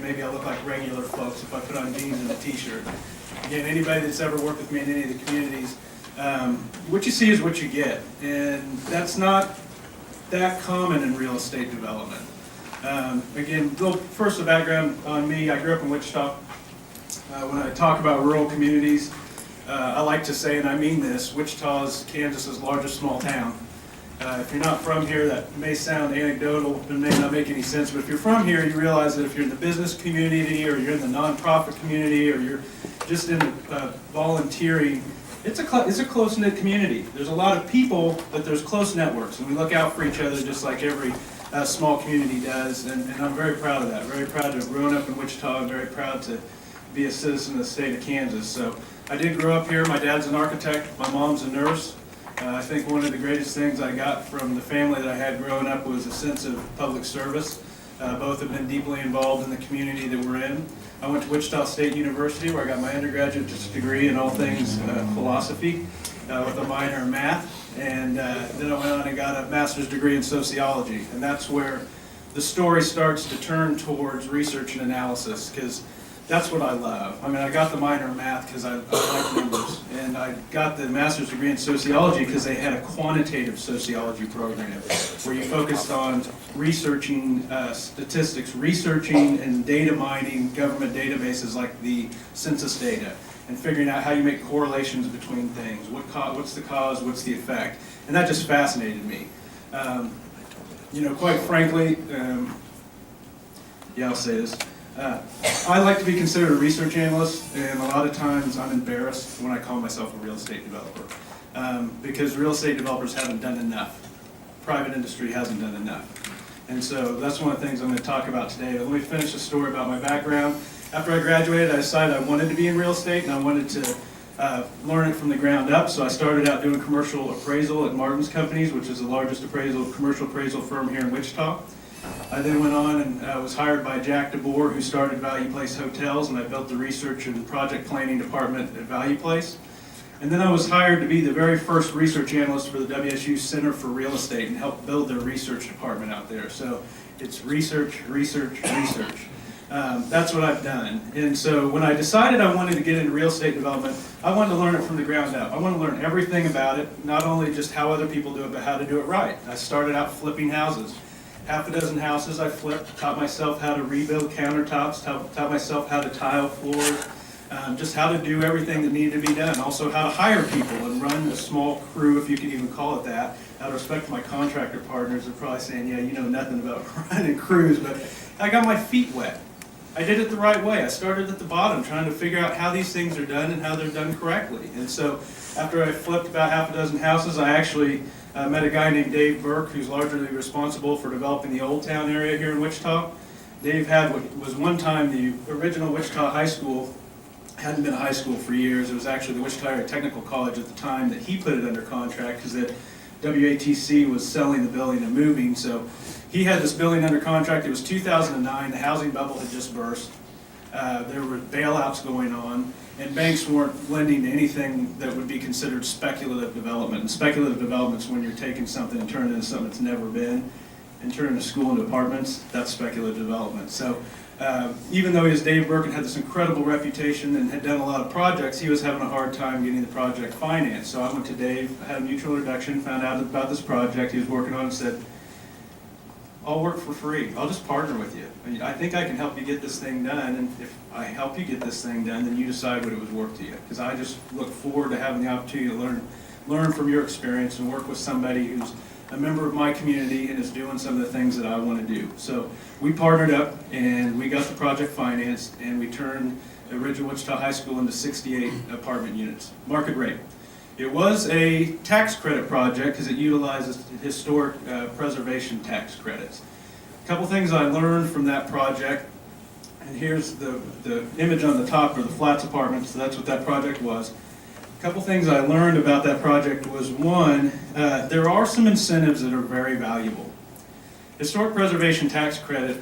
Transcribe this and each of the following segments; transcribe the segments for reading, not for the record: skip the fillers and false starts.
maybe I look like regular folks if I put on jeans and a t-shirt. Again, anybody that's ever worked with me in any of the communities, what you see is what you get, and that's not that common in real estate development. Again, first the background on me, I grew up in Wichita. When I talk about rural communities, I like to say, and I mean this, Wichita is Kansas's largest small town. If you're not from here, that may sound anecdotal and may not make any sense, but if you're from here, you realize that if you're in the business community or you're in the nonprofit community or you're just in volunteering, it's a close-knit community. There's a lot of people, but there's close networks, and we look out for each other just like every small community does, and I'm very proud of that. Very proud to have grown up in Wichita and very proud to be a citizen of the state of Kansas. So I did grow up here. My dad's an architect, my mom's a nurse. I think one of the greatest things I got from the family that I had growing up was a sense of public service. Both have been deeply involved in the community that we're in. I went to Wichita State University where I got my undergraduate degree in all things philosophy with a minor in math. And then I went on and got a master's degree in sociology. And that's where the story starts to turn towards research and analysis, because that's what I love. I mean, I got the minor in math because I like numbers, and I got the master's degree in sociology because they had a quantitative sociology program where you focused on researching statistics, researching and data mining government databases like the census data, and figuring out how you make correlations between things. What's the cause, what's the effect? And that just fascinated me. You know, quite frankly, I'll say this. I like to be considered a research analyst, and a lot of times I'm embarrassed when I call myself a real estate developer, because real estate developers haven't done enough. Private industry hasn't done enough. And so that's one of the things I'm going to talk about today. But let me finish the story about my background. After I graduated, I decided I wanted to be in real estate, and I wanted to learn it from the ground up. So I started out doing commercial appraisal at Martin's Companies, which is the largest commercial appraisal firm here in Wichita. I then went on and was hired by Jack DeBoer, who started Value Place Hotels, and I built the research and project planning department at Value Place. And then I was hired to be the very first research analyst for the WSU Center for Real Estate and help build their research department out there. So it's research, research, research. That's what I've done. And so when I decided I wanted to get into real estate development, I wanted to learn it from the ground up. I want to learn everything about it, not only just how other people do it, but how to do it right. I started out flipping houses. Half a dozen houses I flipped, taught myself how to rebuild countertops, taught myself how to tile floors, just how to do everything that needed to be done. Also how to hire people and run a small crew, if you could even call it that. Out of respect to my contractor partners, they're probably saying, yeah, you know nothing about running crews, but I got my feet wet. I did it the right way. I started at the bottom trying to figure out how these things are done and how they're done correctly. And so after I flipped about half a dozen houses, I actually met a guy named Dave Burke, who's largely responsible for developing the Old Town area here in Wichita. Dave had what was one time the original Wichita High School. Hadn't been a high school for years. It was actually the Wichita Area Technical College at the time that he put it under contract, because that WATC was selling the building and moving. So he had this building under contract. It was 2009. The housing bubble had just burst. There were bailouts going on, and banks weren't lending to anything that would be considered speculative development. And speculative development is when you're taking something and turning it into something that's never been, and turning a school into apartments. That's speculative development. So even though he was Dave Burke and had this incredible reputation and had done a lot of projects, he was having a hard time getting the project financed. So I went to Dave, had a mutual introduction, found out about this project he was working on, and said, I'll work for free. I'll just partner with you. I think I can help you get this thing done, and if I help you get this thing done, then you decide what it was worth to you. Because I just look forward to having the opportunity to learn from your experience and work with somebody who's a member of my community and is doing some of the things that I want to do. So we partnered up, and we got the project financed, and we turned the original Wichita High School into 68 apartment units, market rate. It was a tax credit project because it utilizes historic preservation tax credits. A couple things I learned from that project, and here's the image on the top are the flats apartments, so that's what that project was. A couple things I learned about that project was, one, there are some incentives that are very valuable. Historic preservation tax credit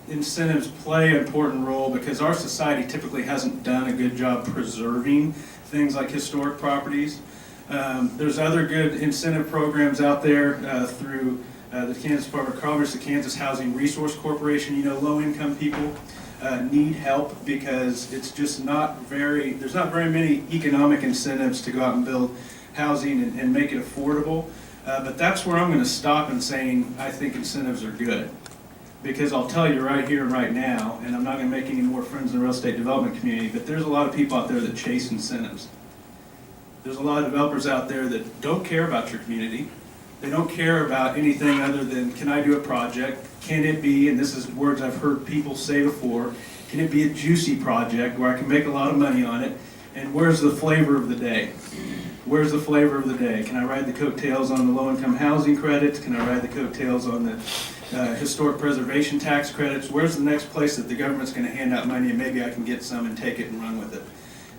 incentives play an important role because our society typically hasn't done a good job preserving things like historic properties. There's other good incentive programs out there through the Kansas Department of Commerce, the Kansas Housing Resource Corporation. You know, low-income people need help because it's just there's not very many economic incentives to go out and build housing and make it affordable. But that's where I'm going to stop in saying I think incentives are good. Because I'll tell you right here and right now, and I'm not going to make any more friends in the real estate development community, but there's a lot of people out there that chase incentives. There's a lot of developers out there that don't care about your community. They don't care about anything other than, can I do a project? Can it be, and this is words I've heard people say before, can it be a juicy project where I can make a lot of money on it? And where's the flavor of the day? Where's the flavor of the day? Can I ride the coattails on the low-income housing credits? Can I ride the coattails on the historic preservation tax credits? Where's the next place that the government's going to hand out money and maybe I can get some and take it and run with it?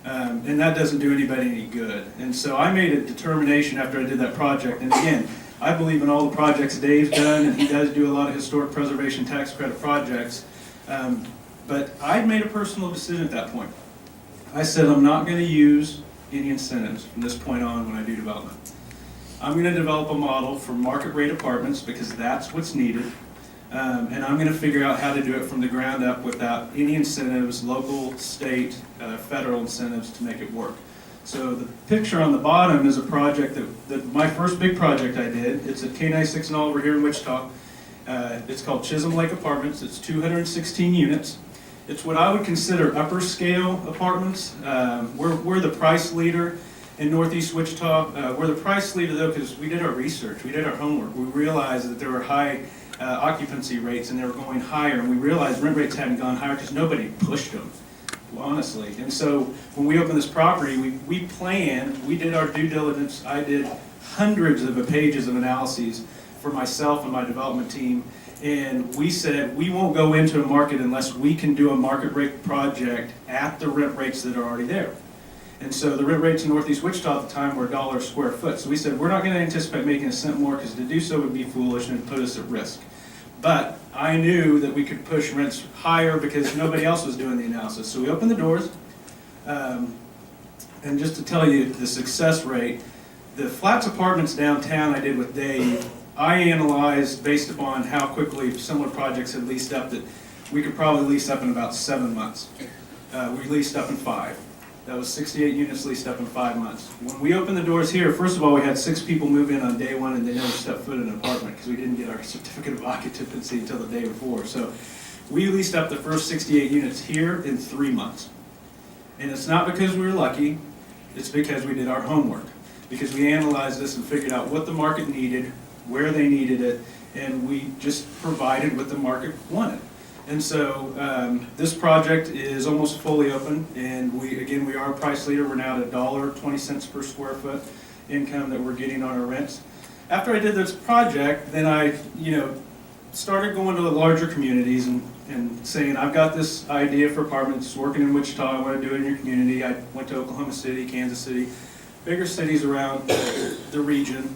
And that doesn't do anybody any good. And so I made a determination after I did that project, and again, I believe in all the projects Dave's done, and he does do a lot of historic preservation tax credit projects, but I made a personal decision at that point. I said I'm not going to use any incentives from this point on when I do development. I'm going to develop a model for market rate apartments because that's what's needed. And I'm going to figure out how to do it from the ground up without any incentives, local, state, federal incentives to make it work. So the picture on the bottom is a project that my first big project I did. It's at K96 and Oliver here in Wichita. It's called Chisholm Lake Apartments. It's 216 units. It's what I would consider upper scale apartments. We're the price leader in Northeast Wichita. We're the price leader though because we did our research, we did our homework. We realized that there were high occupancy rates and they were going higher, and we realized rent rates hadn't gone higher because nobody pushed them, honestly. And so when we opened this property, we planned, we did our due diligence. I did hundreds of pages of analyses for myself and my development team. And we said, we won't go into a market unless we can do a market rate project at the rent rates that are already there. And so the rent rates in Northeast Wichita at the time were $1 a square foot. So we said, we're not going to anticipate making a cent more because to do so would be foolish and put us at risk. But I knew that we could push rents higher because nobody else was doing the analysis. So we opened the doors. And just to tell you the success rate, the flats apartments downtown I did with Dave, I analyzed based upon how quickly similar projects had leased up that we could probably lease up in about 7 months. We leased up in 5. That was 68 units leased up in 5 months. When we opened the doors here, first of all, we had 6 people move in on day 1 and they never stepped foot in an apartment because we didn't get our certificate of occupancy until the day before. So we leased up the first 68 units here in 3 months. And it's not because we were lucky, it's because we did our homework. Because we analyzed this and figured out what the market needed, where they needed it, and we just provided what the market wanted. And so this project is almost fully open, and we are a price leader. We're now at $1.20 per square foot income that we're getting on our rents. After I did this project, then I started going to the larger communities and saying, I've got this idea for apartments, working in Wichita, I want to do it in your community. I went to Oklahoma City, Kansas City, bigger cities around the region,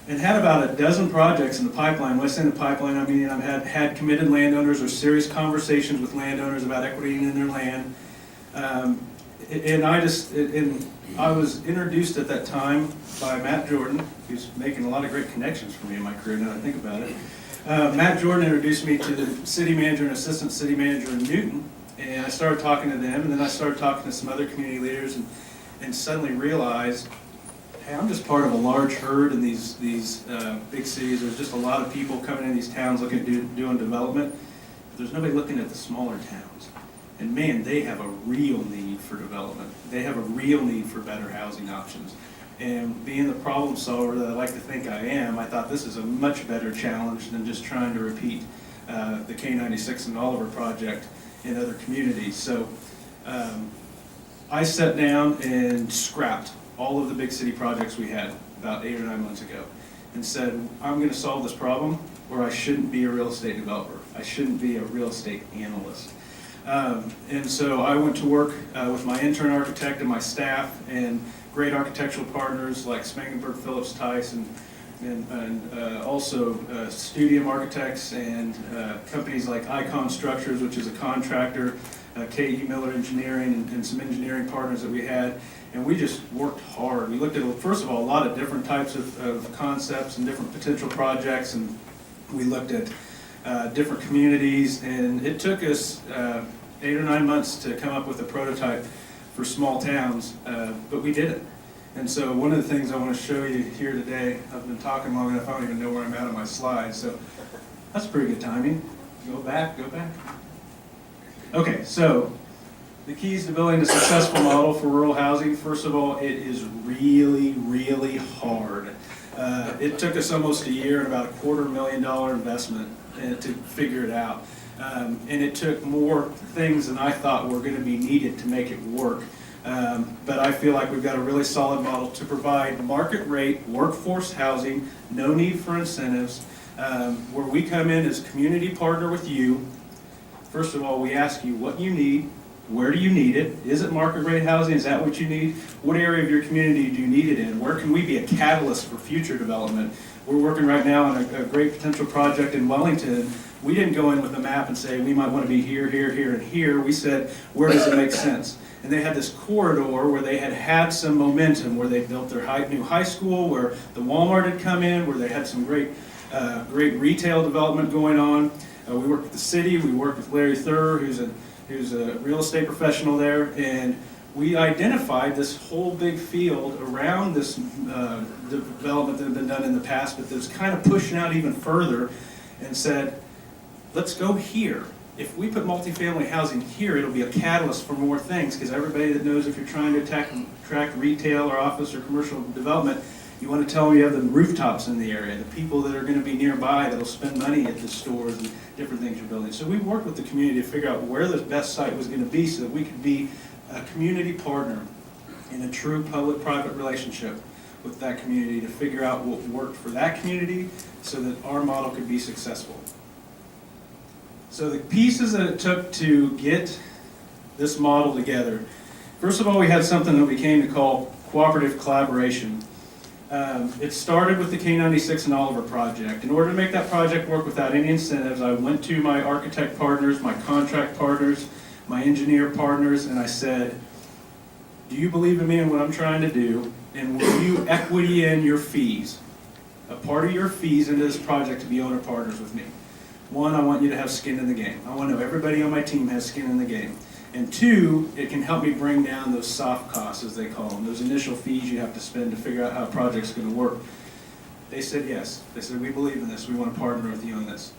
and had about a dozen projects in the pipeline. When I say in the pipeline, I mean I've had committed landowners or serious conversations with landowners about equity in their land. And I was introduced at that time by Matt Jordan, who's making a lot of great connections for me in my career now that I think about it. Matt Jordan introduced me to the city manager and assistant city manager in Newton, and I started talking to them, and then I started talking to some other community leaders, and suddenly realized, hey, I'm just part of a large herd in these big cities. There's just a lot of people coming in these towns looking at doing development. But there's nobody looking at the smaller towns. And man, they have a real need for development. They have a real need for better housing options. And being the problem solver that I like to think I am, I thought this is a much better challenge than just trying to repeat the K96 and Oliver project in other communities. So I sat down and scrapped all of the big city projects we had about 8 or 9 months ago and said, I'm going to solve this problem, or I shouldn't be a real estate developer. I shouldn't be a real estate analyst. And so I went to work with my intern architect and my staff and great architectural partners like Spangenberg, Phillips, Tice, and also Studium Architects and companies like Icon Structures, which is a contractor, K.E. Miller Engineering, and some engineering partners that we had. And we just worked hard. We looked at, first of all, a lot of different types of concepts and different potential projects, and We looked at different communities, and it took us 8 or 9 months to come up with a prototype for small towns, but we did it. And so one of the things I want to show you here today, I've been talking long enough, I don't even know where I'm at on my slides, so that's pretty good timing. Go back, go back. Okay, so the keys to building a successful model for rural housing. First of all, it is really, really hard. It took us almost a year and about $250,000 investment to figure it out. And it took more things than I thought were going to be needed to make it work. But I feel like we've got a really solid model to provide market rate workforce housing, no need for incentives, where we come in as community partner with you. First of all, we ask you what you need, where do you need it, is it market rate housing, is that what you need, what area of your community do you need it in, where can we be a catalyst for future development. We're working right now on a great potential project in Wellington. We didn't go in with a map and say we might want to be here, here, here, and here. We said, where does it make sense? And they had this corridor where they had some momentum, where they built their new high school, where the Walmart had come in, where they had some great retail development going on. We worked with the city. We worked with Larry Thurr, who's a real estate professional there, and we identified this whole big field around this development that had been done in the past, but that was kind of pushing out even further, and said, let's go here. If we put multifamily housing here, it'll be a catalyst for more things, because everybody that knows if you're trying to attract retail or office or commercial development, you want to tell them you have the rooftops in the area, the people that are going to be nearby that will spend money at the stores and different things you're building. So we worked with the community to figure out where the best site was going to be so that we could be a community partner in a true public-private relationship with that community to figure out what worked for that community so that our model could be successful. So the pieces that it took to get this model together, first of all, we had something that we came to call cooperative collaboration. It started with the K96 and Oliver project. In order to make that project work without any incentives, I went to my architect partners, my contract partners, my engineer partners, and I said, do you believe in me and what I'm trying to do, and will you equity in your fees, a part of your fees into this project to be owner partners with me? One, I want you to have skin in the game. I want to know everybody on my team has skin in the game. And two, it can help me bring down those soft costs, as they call them, those initial fees you have to spend to figure out how a project's going to work. They said yes. They said, we believe in this. We want to partner with you on this.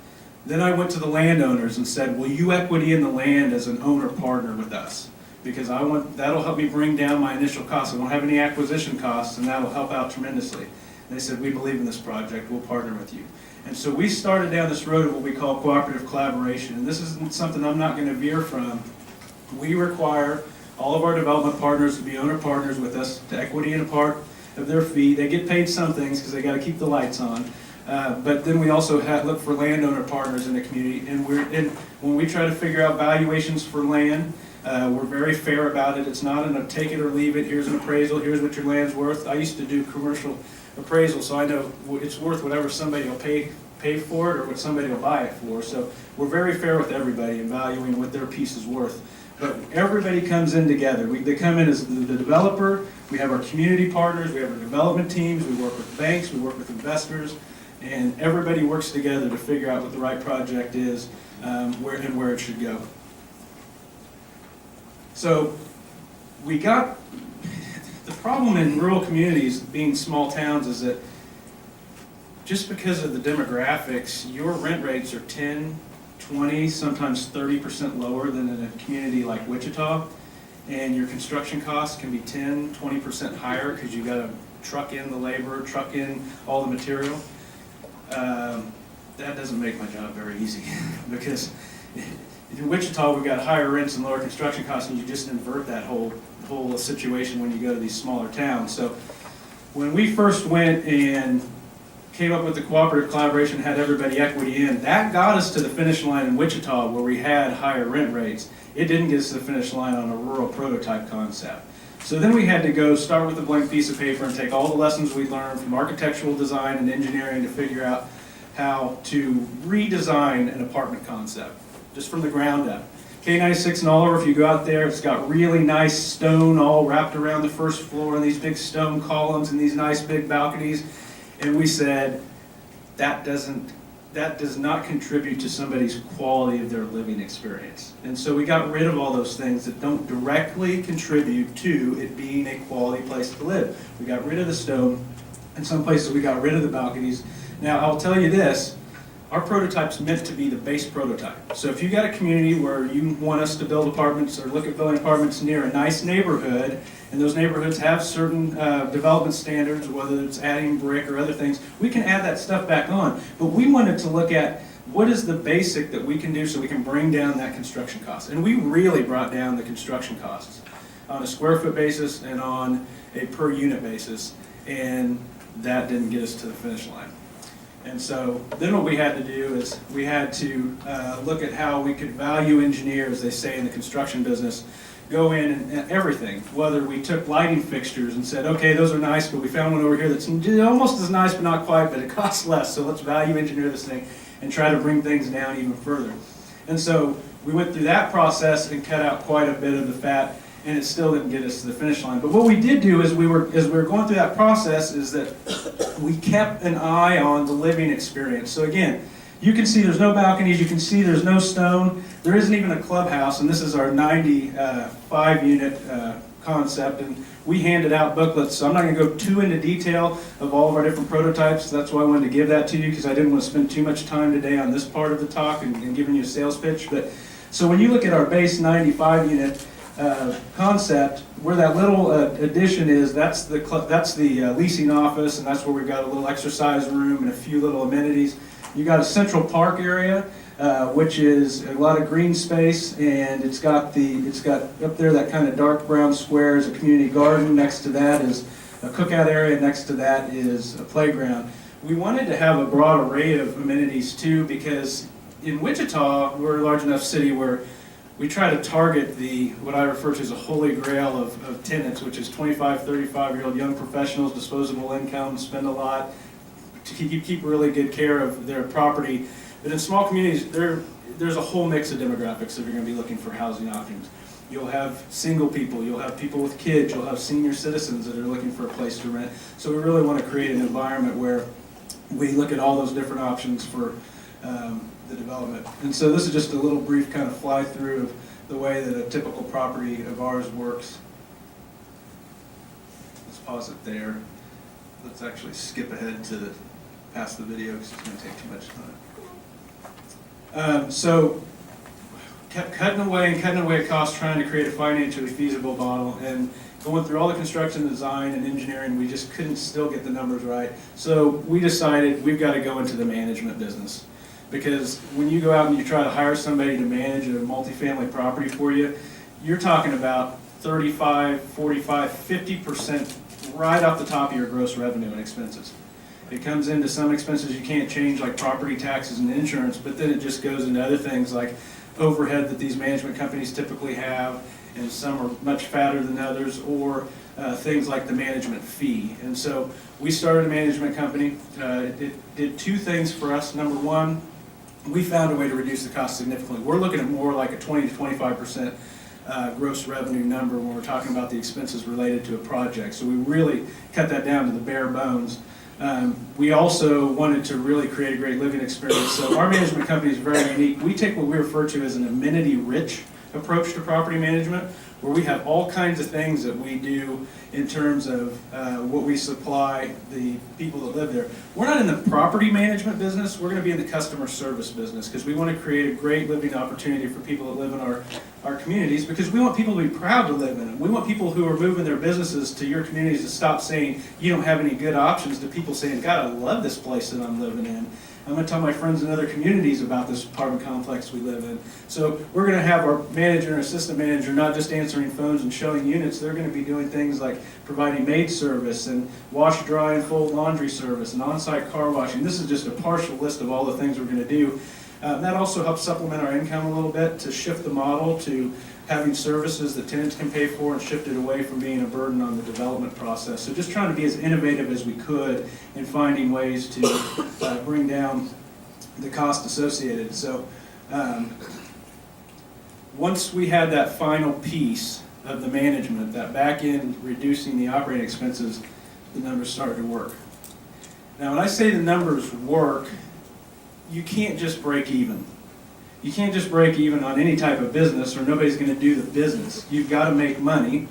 Then I went to the landowners and said, will you equity in the land as an owner partner with us? Because that'll help me bring down my initial costs. I won't have any acquisition costs, and that'll help out tremendously. And they said, we believe in this project. We'll partner with you. And so we started down this road of what we call cooperative collaboration. And this isn't something I'm not going to veer from. We require all of our development partners to be owner partners with us, to equity in a part of their fee. They get paid some things because they got to keep the lights on. But then we also look for landowner partners in the community. And when we try to figure out valuations for land, we're very fair about it. It's not a take it or leave it. Here's an appraisal. Here's what your land's worth. I used to do commercial appraisal, so I know it's worth whatever somebody will pay for it or what somebody will buy it for. So we're very fair with everybody in valuing what their piece is worth. But everybody comes in together. They come in as the developer. We have our community partners. We have our development teams. We work with banks. We work with investors. And everybody works together to figure out what the right project is, where it should go. So the problem in rural communities, being small towns, is that just because of the demographics, your rent rates are 10, 20, sometimes 30% lower than in a community like Wichita, and your construction costs can be 10, 20% higher because you got to truck in the labor, truck in all the material. That doesn't make my job very easy because in Wichita we've got higher rents and lower construction costs, and you just invert that whole situation when you go to these smaller towns. So when we first went and came up with the cooperative collaboration, had everybody equity in, that got us to the finish line in Wichita where we had higher rent rates. It didn't get us to the finish line on a rural prototype concept. So then we had to go start with a blank piece of paper and take all the lessons we learned from architectural design and engineering to figure out how to redesign an apartment concept, just from the ground up. K96 and Oliver, if you go out there, it's got really nice stone all wrapped around the first floor and these big stone columns and these nice big balconies. And we said, that does not contribute to somebody's quality of their living experience. And so we got rid of all those things that don't directly contribute to it being a quality place to live. We got rid of the stone. In some places we got rid of the balconies. Now I'll tell you this, our prototype's meant to be the base prototype. So if you got a community where you want us to build apartments or look at building apartments near a nice neighborhood, and those neighborhoods have certain development standards, whether it's adding brick or other things, we can add that stuff back on. But we wanted to look at what is the basic that we can do so we can bring down that construction cost. And we really brought down the construction costs on a square foot basis and on a per unit basis, and that didn't get us to the finish line. And so then what we had to do is we had to look at how we could value engineer, as they say in the construction business, go in and everything, whether we took lighting fixtures and said, okay, those are nice, but we found one over here that's almost as nice but not quite, but it costs less, so let's value engineer this thing and try to bring things down even further. And so we went through that process and cut out quite a bit of the fat, and it still didn't get us to the finish line. But what we did do is as we were going through that process is that we kept an eye on the living experience. So again, you can see there's no balconies, you can see there's no stone, there isn't even a clubhouse, and this is our 95 unit concept, and we handed out booklets, so I'm not going to go too into detail of all of our different prototypes. That's why I wanted to give that to you, because I didn't want to spend too much time today on this part of the talk and giving you a sales pitch. But so when you look at our base 95 unit concept, where that little addition is, that's the leasing office, and that's where we've got a little exercise room and a few little amenities. You got a central park area, which is a lot of green space, and it's got up there that kind of dark brown square is a community garden. Next to that is a cookout area. Next to that is a playground. We wanted to have a broad array of amenities too, because in Wichita we're a large enough city where we try to target what I refer to as a holy grail of tenants, which is 25, 35-year-old young professionals, disposable income, spend a lot, to keep really good care of their property. But in small communities, there's a whole mix of demographics that are going to be looking for housing options. You'll have single people, you'll have people with kids, you'll have senior citizens that are looking for a place to rent. So we really want to create an environment where we look at all those different options for the development. And so this is just a little brief kind of fly through of the way that a typical property of ours works. Let's pause it there. Let's actually skip ahead to past the video because it's going to take too much time. So kept cutting away costs, trying to create a financially feasible model, and going through all the construction design and engineering, we just couldn't still get the numbers right. So we decided we've got to go into the management business. Because when you go out and you try to hire somebody to manage a multifamily property for you, you're talking about 35, 45, 50% right off the top of your gross revenue and expenses. It comes into some expenses you can't change, like property taxes and insurance, but then it just goes into other things like overhead that these management companies typically have, and some are much fatter than others, or things like the management fee. And so we started a management company. It did two things for us. Number one, we found a way to reduce the cost significantly. We're looking at more like a 20 to 25% gross revenue number when we're talking about the expenses related to a project. So we really cut that down to the bare bones. We also wanted to really create a great living experience. So our management company is very unique. We take what we refer to as an amenity-rich approach to property management, where we have all kinds of things that we do in terms of what we supply the people that live there. We're not in the property management business, we're going to be in the customer service business, because we want to create a great living opportunity for people that live in our communities, because we want people to be proud to live in them. We want people who are moving their businesses to your communities to stop saying you don't have any good options, to people saying, God, I love this place that I'm living in. I'm going to tell my friends in other communities about this apartment complex we live in. So we're going to have our manager and assistant manager not just answering phones and showing units. They're going to be doing things like providing maid service and wash, dry, and fold laundry service and on-site car washing. This is just a partial list of all the things we're going to do. That also helps supplement our income a little bit to shift the model to having services that tenants can pay for and shift it away from being a burden on the development process. So just trying to be as innovative as we could in finding ways to bring down the cost associated. So once we had that final piece of the management, that back end reducing the operating expenses, the numbers started to work. Now when I say the numbers work, you can't just break even. You can't just break even on any type of business, or nobody's going to do the business. You've got to make money,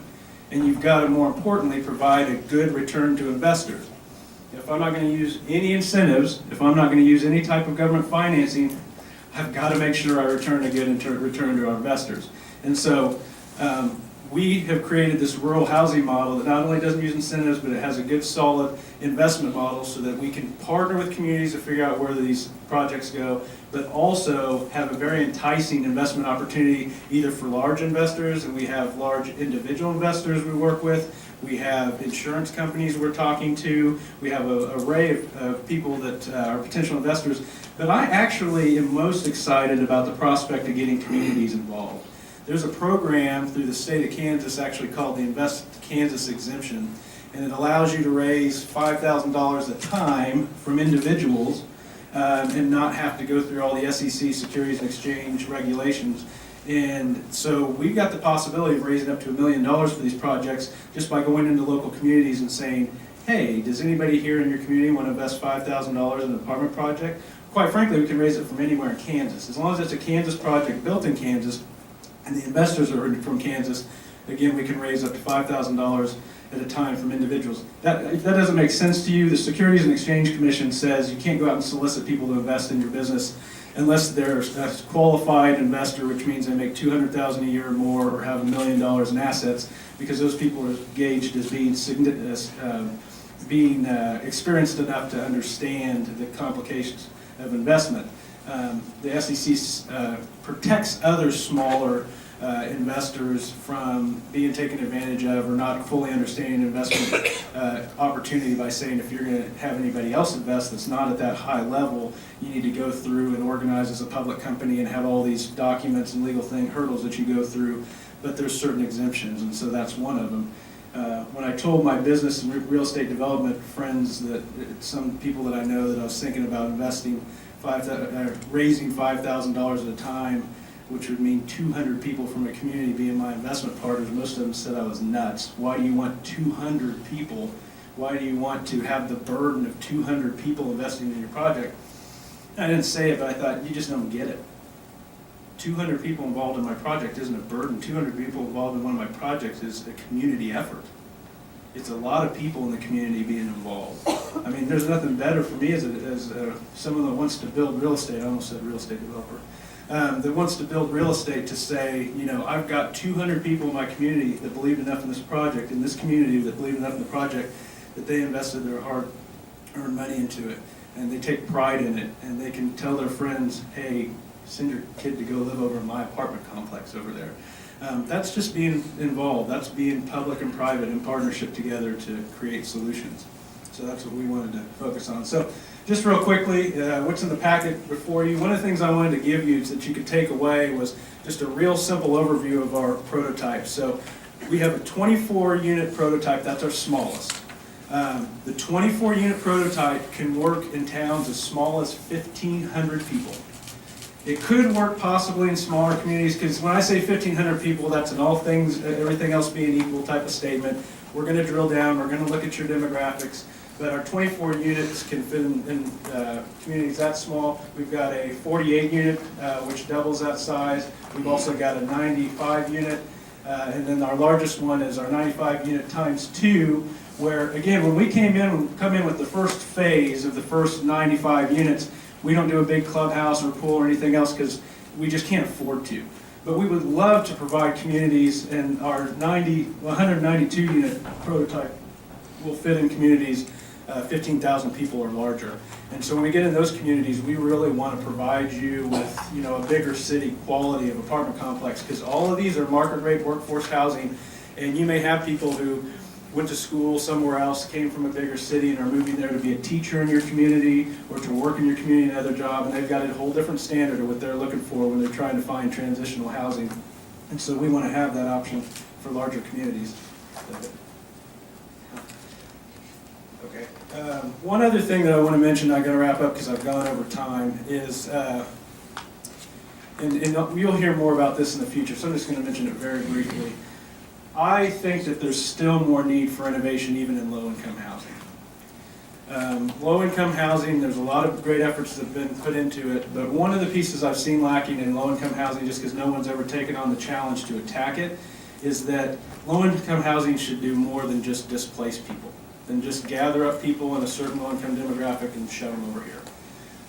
and you've got to, more importantly, provide a good return to investors. If I'm not going to use any incentives, if I'm not going to use any type of government financing, I've got to make sure I return a good return to our investors. And so we have created this rural housing model that not only doesn't use incentives, but it has a good solid investment model so that we can partner with communities to figure out where these projects go, but also have a very enticing investment opportunity either for large investors, and we have large individual investors we work with. We have insurance companies we're talking to. We have an array of people that are potential investors. But I actually am most excited about the prospect of getting communities involved. There's a program through the state of Kansas actually called the Invest Kansas Exemption, and it allows you to raise $5,000 a time from individuals and not have to go through all the SEC Securities and Exchange regulations. And so we've got the possibility of raising up to $1 million for these projects just by going into local communities and saying, hey, does anybody here in your community want to invest $5,000 in an apartment project? Quite frankly, we can raise it from anywhere in Kansas. As long as it's a Kansas project built in Kansas and the investors are from Kansas, again, we can raise up to $5,000 at a time from individuals. If that doesn't make sense to you, the Securities and Exchange Commission says you can't go out and solicit people to invest in your business unless they're a qualified investor, which means they make $200,000 a year or more or have $1 million in assets, because those people are gauged as being experienced enough to understand the complications of investment. The SEC protects other smaller investors from being taken advantage of or not fully understanding investment opportunity by saying if you're going to have anybody else invest that's not at that high level, you need to go through and organize as a public company and have all these documents and legal hurdles that you go through. But there's certain exemptions, and so that's one of them. When I told my business and real estate development friends that some people that I know that I was thinking about raising $5,000 at a time, which would mean 200 people from a community being my investment partners, most of them said I was nuts. Why do you want 200 people? Why do you want to have the burden of 200 people investing in your project? I didn't say it, but I thought, you just don't get it. 200 people involved in my project isn't a burden. 200 people involved in one of my projects is a community effort. It's a lot of people in the community being involved. I mean, there's nothing better for me as someone that wants to build real estate. I almost said real estate developer. That wants to build real estate to say, you know, I've got 200 people in my community that believe enough in this project, in this community that believe enough in the project that they invested their hard-earned money into it, and they take pride in it, and they can tell their friends, hey, send your kid to go live over in my apartment complex over there. That's just being involved. That's being public and private in partnership together to create solutions. So that's what we wanted to focus on. So just real quickly, what's in the packet before you? One of the things I wanted to give you that you could take away was just a real simple overview of our prototype. So we have a 24-unit prototype. That's our smallest. The 24-unit prototype can work in towns as small as 1,500 people. It could work possibly in smaller communities, because when I say 1,500 people, that's an all things, everything else being equal type of statement. We're going to drill down, we're going to look at your demographics, but our 24 units can fit in communities that small. We've got a 48 unit, which doubles that size. We've also got a 95 unit, and then our largest one is our 95 unit times 2, where again, when we come in with the first phase of the first 95 units, we don't do a big clubhouse or pool or anything else because we just can't afford to. But we would love to provide communities, and our 192 unit prototype will fit in communities 15,000 people or larger. And so when we get in those communities, we really want to provide you with, you know, a bigger city quality of apartment complex, because all of these are market rate workforce housing, and you may have people who went to school somewhere else, came from a bigger city, and are moving there to be a teacher in your community or to work in your community in another job, and they've got a whole different standard of what they're looking for when they're trying to find transitional housing. And so we want to have that option for larger communities. Okay. One other thing that I want to mention, I got to wrap up because I've gone over time, is, and you'll hear more about this in the future, so I'm just going to mention it very briefly. I think that there's still more need for innovation even in low-income housing. Low-income housing, there's a lot of great efforts that have been put into it, but one of the pieces I've seen lacking in low-income housing, just because no one's ever taken on the challenge to attack it, is that low-income housing should do more than just displace people, than just gather up people in a certain low-income demographic and shove them over here.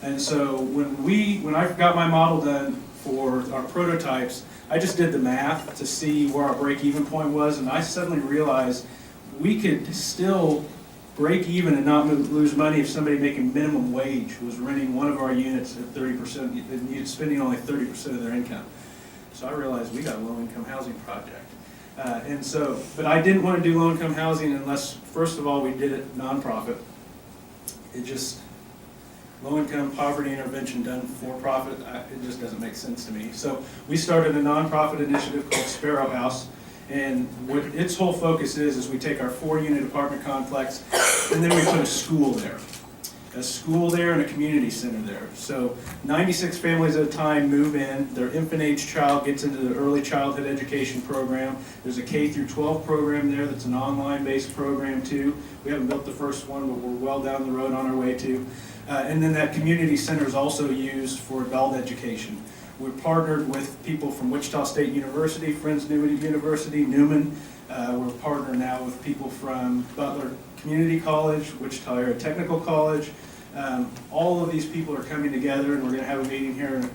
And so when I got my model done for our prototypes, I just did the math to see where our break-even point was, and I suddenly realized we could still break even and not lose money if somebody making minimum wage was renting one of our units at 30%, and spending only 30% of their income. So I realized we got a low-income housing project. But I didn't want to do low-income housing unless, first of all, we did it nonprofit. Low-income poverty intervention done for profit, it just doesn't make sense to me. So we started a nonprofit initiative called Sparrow House. And what its whole focus is we take our 4-unit apartment complex and then we put a school there. A school there and a community center there. So 96 families at a time move in. Their infant age child gets into the early childhood education program. There's a K through 12 program there that's an online based program too. We haven't built the first one, but we're well down the road on our way to. And then that community center is also used for adult education. We're partnered with people from Wichita State University, Friends University, Newman. We're partnered now with people from Butler Community College, Wichita Area Technical College. All of these people are coming together, and we're going to have a meeting here in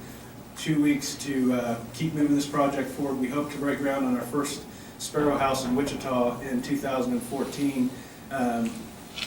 2 weeks to keep moving this project forward. We hope to break ground on our first Sparrow House in Wichita in 2014.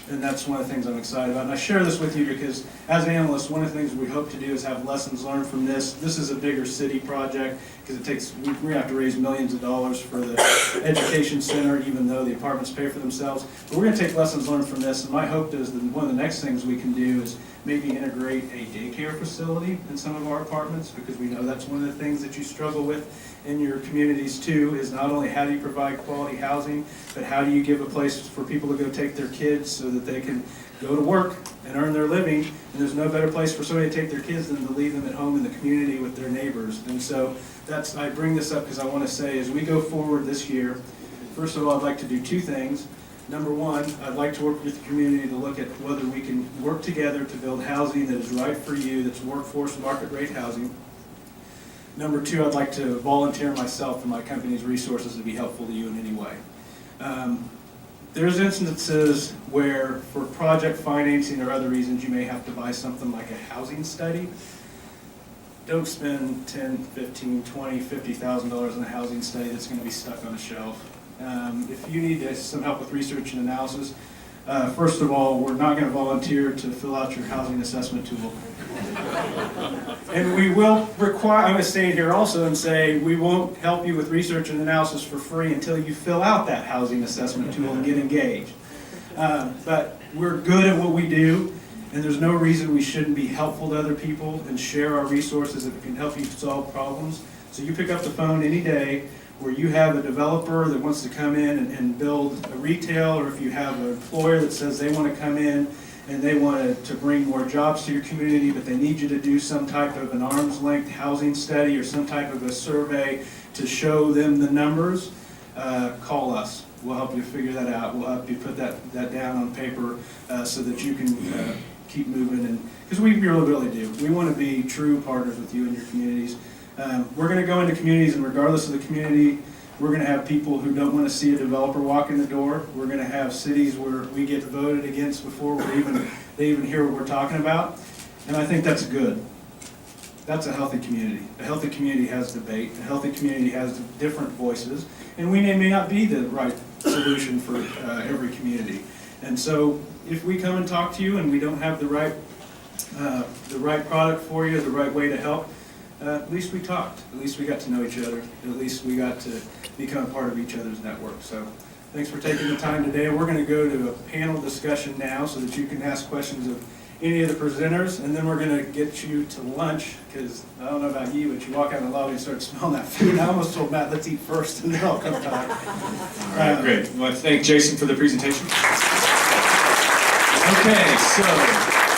And that's one of the things I'm excited about. And I share this with you because as analysts, one of the things we hope to do is have lessons learned from this. This is a bigger city project because we have to raise millions of dollars for the education center, even though the apartments pay for themselves. But we're going to take lessons learned from this. And my hope is that one of the next things we can do is maybe integrate a daycare facility in some of our apartments, because we know that's one of the things that you struggle with in your communities too, is not only how do you provide quality housing, but how do you give a place for people to go take their kids so that they can go to work and earn their living. And there's no better place for somebody to take their kids than to leave them at home in the community with their neighbors. And so I bring this up because I want to say, as we go forward this year, first of all, I'd like to do 2 things. Number one, I'd like to work with the community to look at whether we can work together to build housing that is right for you, that's workforce market rate housing. Number 2, I'd like to volunteer myself and my company's resources to be helpful to you in any way. There's instances where for project financing or other reasons you may have to buy something like a housing study. Don't spend $10, $15, $20, $50,000 on a housing study that's going to be stuck on a shelf. If you need some help with research and analysis, first of all, we're not going to volunteer to fill out your housing assessment tool. And we will require, I'm going to stand here also and say, we won't help you with research and analysis for free until you fill out that housing assessment tool and get engaged. But we're good at what we do, and there's no reason we shouldn't be helpful to other people and share our resources if it can help you solve problems. So you pick up the phone any day where you have a developer that wants to come in and build a retail, or if you have an employer that says they want to come in and they want to bring more jobs to your community, but they need you to do some type of an arm's length housing study or some type of a survey to show them the numbers, call us. We'll help you figure that out. We'll help you put that down on paper so that you can keep moving. And because we really do. We want to be true partners with you and your communities. We're going to go into communities, and regardless of the community, we're going to have people who don't want to see a developer walk in the door. We're going to have cities where we get voted against before they even hear what we're talking about. And I think that's good. That's a healthy community. A healthy community has debate. A healthy community has different voices. And we may not be the right solution for every community. And so if we come and talk to you and we don't have the right product for you, the right way to help, at least we talked. At least we got to know each other. At least we got to become a part of each other's network. So thanks for taking the time today. We're going to go to a panel discussion now so that you can ask questions of any of the presenters, and then we're going to get you to lunch, because I don't know about you, but you walk out in the lobby and start smelling that food. I almost told Matt, let's eat first, and then I'll come talk. All right, great. Well, let's thank Jason for the presentation. Okay, so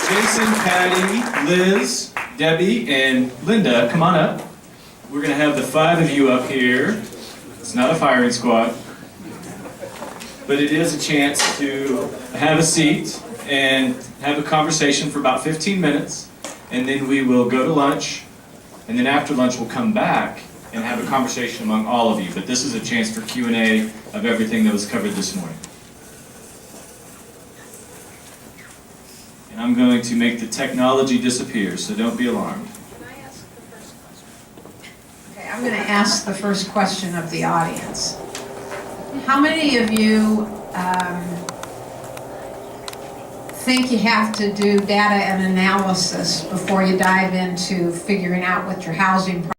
Jason, Patty, Liz, Debbie, and Linda, come on up. We're going to have the 5 of you up here. It's not a firing squad, but it is a chance to have a seat and have a conversation for about 15 minutes, and then we will go to lunch, and then after lunch we'll come back and have a conversation among all of you. But this is a chance for Q&A of everything that was covered this morning. And I'm going to make the technology disappear, so don't be alarmed. Can I ask the first question? Okay, I'm going to ask the first question of the audience. How many of you think you have to do data and analysis before you dive into figuring out what your housing